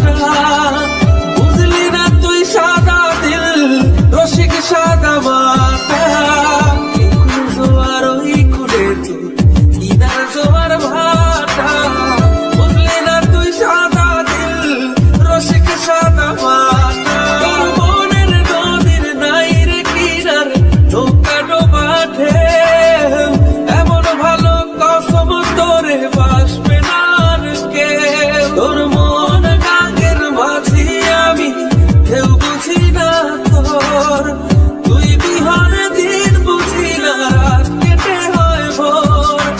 ভাটা। বুঝলি না তুই সাদা দিল রসিক সাদা মাটা। এই কুল জোয়ার ওই কুলে তোর কিনার জোয়ার ভাটা। বুঝলি না তুই সাদা দিল রসিক সাদা মাটা। মনের নদীর নাই রে কিনার নৌকা ডোবা ঢেউ। এমন ভালো কসম তোরে বাসবে না আর কেউ। তোর মন গাঙ্গের মাঝি আমি কেউ বুঝি না তোর। তুই বিহারে দিন বুঝি না রাত কেটে হয় ভোর।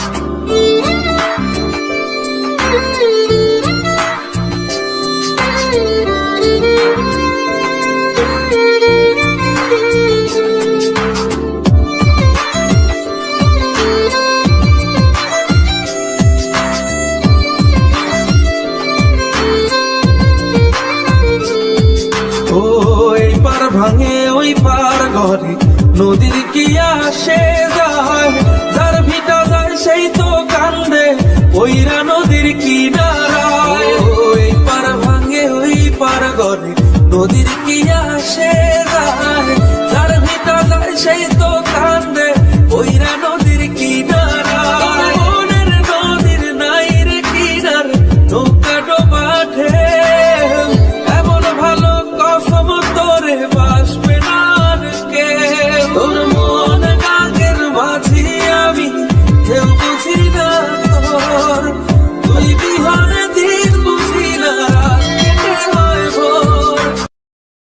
ওই পার ভাঙে ওই পার ঘরে নদীর কি আসে যায়। যার ভিটা যায় সেই তো কান্দে ওইরা নদীর কিনারায়। ওই পার ভাঙে ওই পার ঘরে নদীর কি আসে যায়। যার ভিটা যায় সেই তো কান্দে ওইরা নদীর কিনারায়। মনের নদীর নাই রে কিনার নৌকা ডোবা ঢেউ। এমন ভালো কসম তোরে বাসবে না আর কেউ। তোর মন গাঙ্গের মাঝি আমি কেউ বুঝি না তোর। তুই বিহার